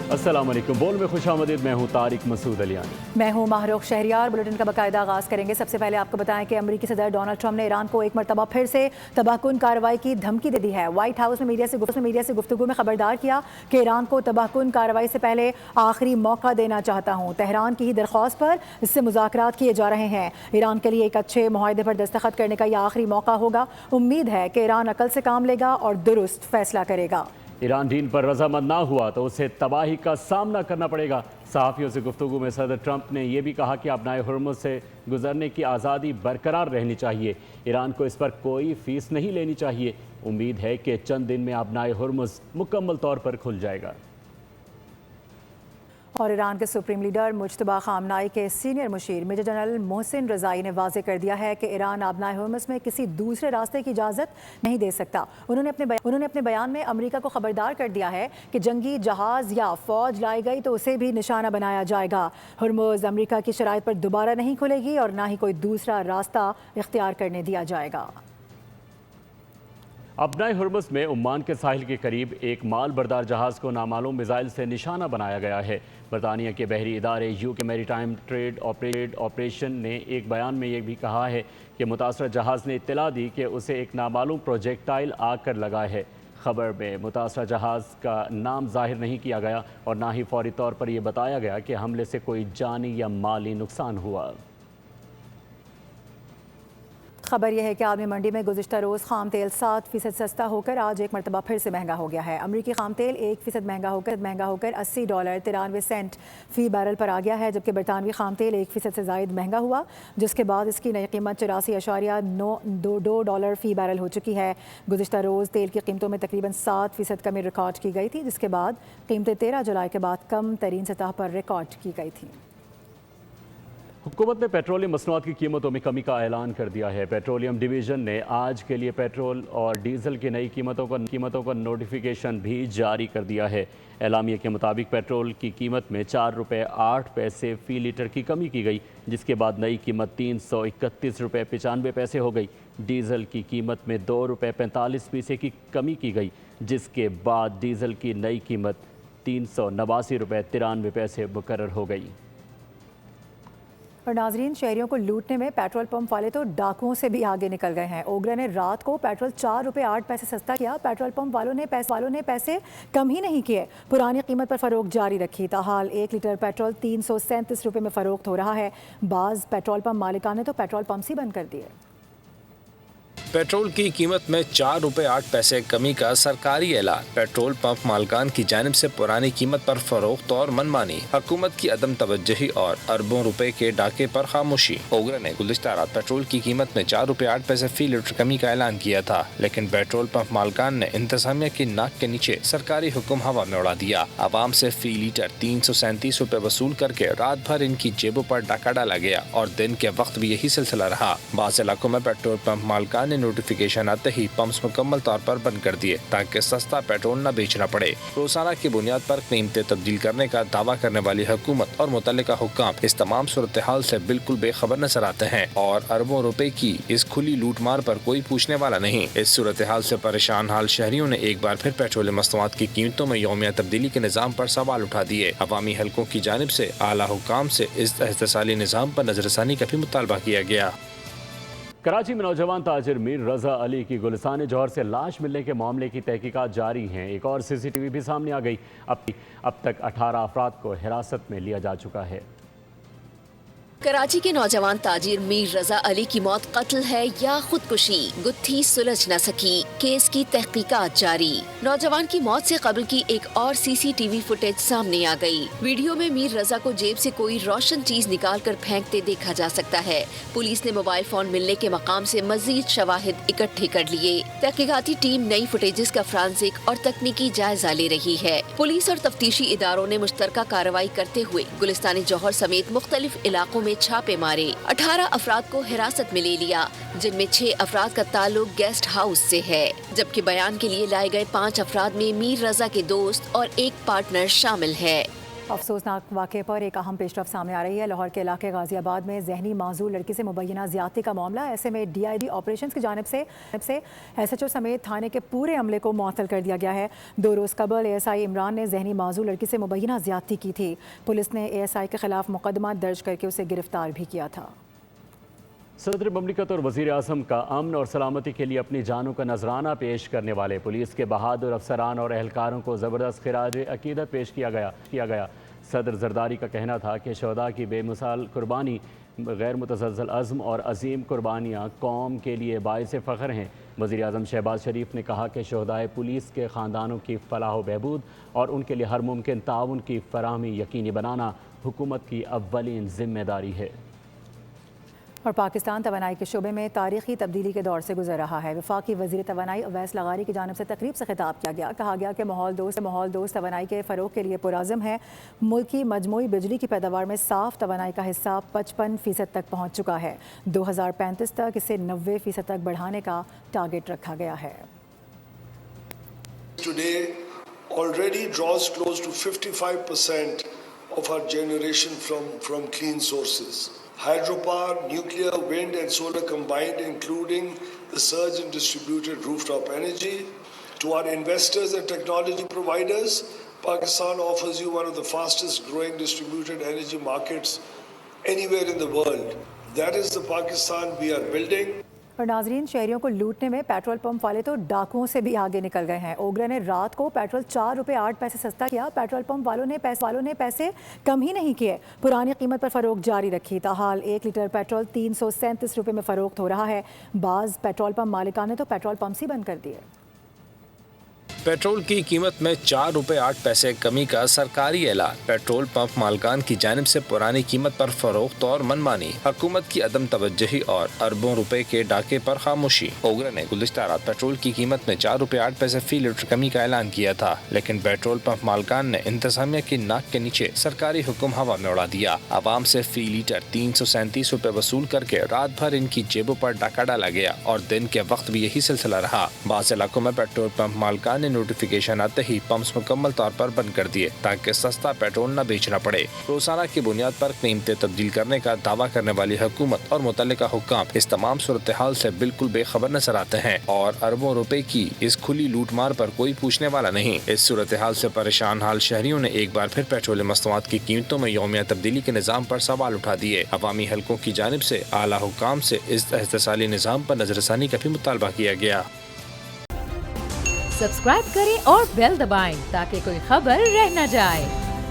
अस्सलाम वालेकुम। बोल में खुश आमदीद। मैं हूँ तारिक मसूद अलियानी। मैं हूँ माहरुख शहरियार। बुलेटिन का बाकायदा आगाज़ करेंगे। सबसे पहले आपको बताएं कि अमरीकी सदर डोनाल्ड ट्रंप ने ईरान को एक मरतबा फिर से तबाहकुन कार्रवाई की धमकी दे दी है। व्हाइट हाउस में मीडिया से गुफ्तगू में खबरदार किया कि ईरान को तबाहकुन कार्रवाई से पहले आखिरी मौका देना चाहता हूँ। तेहरान की ही दरख्वास्त पर इससे मुज़ाकरात किए जा रहे हैं। ईरान के लिए एक अच्छे मुआहदे पर दस्तखत करने का यह आखिरी मौका होगा। उम्मीद है कि ईरान अकल से काम लेगा और दुरुस्त फैसला करेगा। ईरान डील पर रजामंद ना हुआ तो उसे तबाही का सामना करना पड़ेगा। सहाफ़ियों से गुफ्तगू में सदर ट्रंप ने यह भी कहा कि अपनाए हुर्मुज़ से गुजरने की आज़ादी बरकरार रहनी चाहिए। ईरान को इस पर कोई फीस नहीं लेनी चाहिए। उम्मीद है कि चंद दिन में अपनाए हुर्मुज़ मुकम्मल तौर पर खुल जाएगा। और ईरान के सुप्रीम लीडर मुज्तबा खामनाई के सीनियर मुशीर मेजर जनरल मोहसिन रज़ाई ने वाज़ेह कर दिया है कि ईरान आबनाए हुर्मुज़ में किसी दूसरे रास्ते की इजाज़त नहीं दे सकता। उन्होंने अपने बयान में अमेरिका को खबरदार कर दिया है कि जंगी जहाज़ या फ़ौज लाई गई तो उसे भी निशाना बनाया जाएगा। हुर्मुज़ अमेरिका की शराइत पर दोबारा नहीं खुलेगी और ना ही कोई दूसरा रास्ता इख्तियार करने दिया जाएगा। अपनाए हुर्मुज़ में ओमान के साहिल के करीब एक माल बरदार जहाज़ को नामालूम मिसाइल से निशाना बनाया गया है। बरतानिया के बहरी इदारे यूके मैरीटाइम ट्रेड ऑपरेशन ने एक बयान में यह भी कहा है कि मुतासर जहाज़ ने इत्तला दी कि उसे एक नामालूम प्रोजेक्टाइल आग कर लगा है। खबर में मुतासर जहाज़ का नाम जाहिर नहीं किया गया और ना ही फौरी तौर पर यह बताया गया कि हमले से कोई जानी या माली नुकसान हुआ। खबर यह है कि आलमी मंडी में गुज़िश्ता रोज़ खाम तेल 7% सस्ता होकर आज एक मरतबा फिर से महंगा हो गया है। अमरीकी खाम तेल 1% महंगा होकर $80.93 फ़ी बैरल पर आ गया है, जबकि बरतानवी खाम तेल 1% से ज़ायद महंगा हुआ, जिसके बाद इसकी नई कीमत $84.92 फ़ी बैरल हो चुकी है। गुज़िश्ता रोज़ तेल की कीमतों में तकरीबन 7% कमी रिकॉर्ड की गई थी, जिसके बाद कीमतें 13 जुलाई के बाद कम तरीन सतह पर रिकॉर्ड की गई थी। हुकूमत ने पेट्रोलियम मसनूआत की कीमतों में कमी का ऐलान कर दिया है। पेट्रोलियम डिवीज़न ने आज के लिए पेट्रोल और डीजल की नई कीमतों का नोटिफिकेशन भी जारी कर दिया है। एलामिया के मुताबिक पेट्रोल की कीमत में ₹4.08 फ़ी लीटर की कमी की गई, जिसके बाद नई कीमत ₹331.95 हो गई। डीजल की कीमत में ₹2.45 की कमी की गई, जिसके बाद डीजल की नई कीमत ₹389.93 मुकर्रर हो गई। और नाजरीन, शहरियों को लूटने में पेट्रोल पंप वाले तो डाकुओं से भी आगे निकल गए हैं। ओगरा ने रात को पेट्रोल ₹4.08 सस्ता किया। पेट्रोल पंप वालों ने पैसे कम ही नहीं किए, पुरानी कीमत पर फरोख्त जारी रखी। ताहाल 1 लीटर पेट्रोल ₹337 में फरोख्त हो रहा है। बाज़ पेट्रोल पंप मालिकान ने तो पेट्रोल पंप ही बंद कर दिए। पेट्रोल की कीमत में ₹4.08 कमी का सरकारी ऐलान। पेट्रोल पंप मालकान की जानिब से पुरानी कीमत पर फरोख्त और मनमानी, हुकूमत की अदम तवज्जुही और अरबों रुपए के डाके पर खामोशी। ओगरा ने गुज़िश्ता रात पेट्रोल की कीमत में ₹4.08 फ़ी लीटर कमी का ऐलान किया था, लेकिन पेट्रोल पंप मालकान ने इंतजामिया की नाक के नीचे सरकारी हुक्म हवा में उड़ा दिया। आवाम से फ़ी लीटर ₹337 वसूल करके रात भर इनकी जेबों पर डाका डाला गया और दिन के वक्त भी यही सिलसिला रहा। बाज़ इलाकों में पेट्रोल पंप मालकान नोटिफिकेशन आते ही पंप्स मुकम्मल तौर पर बंद कर दिए ताकि सस्ता पेट्रोल न बेचना पड़े। रोजाना की बुनियाद पर कीमतें तब्दील करने का दावा करने वाली हुकूमत और मुतल्लिका हुक्काम इस तमाम सूरत हाल से बिल्कुल बेखबर नजर आते हैं और अरबों रुपए की इस खुली लूटमार पर कोई पूछने वाला नहीं। इस सूरत हाल से परेशान हाल शहरियों ने एक बार फिर पेट्रोलियम मसनूआत की कीमतों में यौमिया तब्दीली के निज़ाम पर सवाल उठा दिए। अवामी हलकों की जानिब से आला हुक्काम से इस एहतसाली निज़ाम पर नजरसानी का भी मुतालबा किया गया। कराची में नौजवान ताजिर मीर रजा अली की गुलिस्तान जौहर से लाश मिलने के मामले की तहकीकात जारी हैं। एक और CCTV भी सामने आ गई। अब तक 18 अफराद को हिरासत में लिया जा चुका है। कराची के नौजवान ताजिर मीर रजा अली की मौत कत्ल है या खुदकुशी, गुत्थी सुलझ न सकी। केस की तहकीकात जारी। नौजवान की मौत से कबल की एक और CCTV फुटेज सामने आ गई। वीडियो में मीर रजा को जेब से कोई रोशन चीज निकाल कर फेंकते देखा जा सकता है। पुलिस ने मोबाइल फोन मिलने के मकाम से मजीद शवाहिद इकट्ठे कर लिए। तहकीकाती टीम नई फुटेजेस का फ्रांसिक और तकनीकी जायजा ले रही है। पुलिस और तफ्तीशी इदारों ने मुश्तरका कार्रवाई करते हुए गुलिस्तान जौहर समेत मुख्तलिफ इलाकों में छापे मारे। 18 अफराद को हिरासत में ले लिया, जिनमें 6 अफराद का ताल्लुक गेस्ट हाउस से है, जबकि बयान के लिए लाए गए 5 अफराद में मीर रजा के दोस्त और एक पार्टनर शामिल है। अफसोसनाक वाक़े पर एक अहम पेशरफ सामने आ रही है। लाहौर के इलाके गाजियाबाद में जहनी माजूर लड़की से मुबैना ज़्यादती का मामला। ऐसे में DID ऑपरेशंस की जानिब से SHO समेत थाने के पूरे अमले को मुअत्तल कर दिया गया है। 2 रोज़ कबल ASI इमरान ने जहनी माजूर लड़की से मुबैना ज़्यादती की थी। पुलिस ने ASI के खिलाफ मुकदमा दर्ज करके उसे गिरफ्तार भी किया था। सदर ममलिकत और वज़ीर आज़म का अमन और सलामती के लिए अपनी जानों का नजराना पेश करने वाले पुलिस के बहादुर अफसरान और एहलकारों को ज़बरदस्त खिराज अकीदत पेश किया गया। सदर जरदारी का कहना था कि शहदा की बेमिसाल कुर्बानी, गैर मुतज़लज़ल अज़्म और अजीम कुर्बानियाँ कौम के लिए बाइस फ़ख्र हैं। वज़ीर आज़म शहबाज शरीफ ने कहा कि शहदाए पुलिस के ख़ानदानों की फ़लाह व बहबूद और उनके लिए हर मुमकिन ताउन की फराहमी यकीनी बनाना हुकूमत की अव्वलीन ज़िम्मेदारी है। और पाकिस्तान तवानाई के शोबे में तारीखी तब्दीली के दौर से गुजर रहा है। वफाकी वज़ीर तवानाई अवैस लगारी की जानिब से तकरीब से खिताब किया गया। कहा गया कि माहौल दोस्त तवानाई के फ़रोग़ के लिए पुरअज़्म है। मुल्क की मजमूई बिजली की पैदावार में साफ़ तवानाई का हिस्सा 55% तक पहुँच चुका है। 2035 तक इसे 90% तक बढ़ाने का टारगेट रखा गया है। Today already draws close to 55% of our generation from clean sources. Hydropower, nuclear, wind and solar combined, including the surge in distributed rooftop energy. To our investors and technology providers, Pakistan offers you one of the fastest growing distributed energy markets anywhere in the world. That is the Pakistan we are building. और नाजरीन, शहरियों को लूटने में petrol pump वाले तो डाकुओं से भी आगे निकल गए हैं। ओगरा ने रात को पेट्रोल 4 रुपये 8 पैसे सस्ता किया। पेट्रोल पंप वालों ने पैसे कम ही नहीं किए, पुरानी कीमत पर फरोख्त जारी रखी। ताहाल 1 लीटर पेट्रोल 337 रुपये में फरोख्त हो रहा है। बाज़ पेट्रोल पंप मालिकान ने तो पेट्रोल पंप ही बंद कर दिए। पेट्रोल की कीमत में 4 रुपये 8 पैसे कमी का सरकारी ऐलान। पेट्रोल पंप मालकान की जानिब से पुरानी कीमत पर फरोख्त और मनमानी, हुकूमत की अदम तवज्जुही और अरबों रुपए के डाके पर खामोशी। ओगरा ने गुज़िश्ता रात पेट्रोल की कीमत में 4 रुपये 8 पैसे फी लीटर कमी का ऐलान किया था, लेकिन पेट्रोल पंप मालकान ने इंतजामिया की नाक के नीचे सरकारी हुक्म हवा में उड़ा दिया। आवाम से फी लीटर 337 रुपये वसूल करके रात भर इनकी जेबों पर डाका डाला गया और दिन के वक्त भी यही सिलसिला रहा। बाज़ इलाकों में पेट्रोल पंप मालकान ने नोटिफिकेशन आते ही पंप्स मुकम्मल तौर पर बंद कर दिए ताकि सस्ता पेट्रोल न बेचना पड़े। रोजाना की बुनियाद पर कीमतें तब्दील करने का दावा करने वाली हुकूमत और मुतल्लिका हुक्काम इस तमाम सूरत हाल से बिल्कुल बेखबर नजर आते हैं और अरबों रुपए की इस खुली लूटमार पर कोई पूछने वाला नहीं। इस सूरत हाल से परेशान हाल शहरियों ने एक बार फिर पेट्रोलियम मस्तूआत की कीमतों में यौमिया तब्दीली के निज़ाम पर सवाल उठा दिए। अवामी हलकों की जानिब से आला हुक्काम से इस एहतसाली निज़ाम पर नजरसानी का भी मुतालबा किया गया। सब्सक्राइब करें और बेल दबाएं ताकि कोई खबर रह न जाए।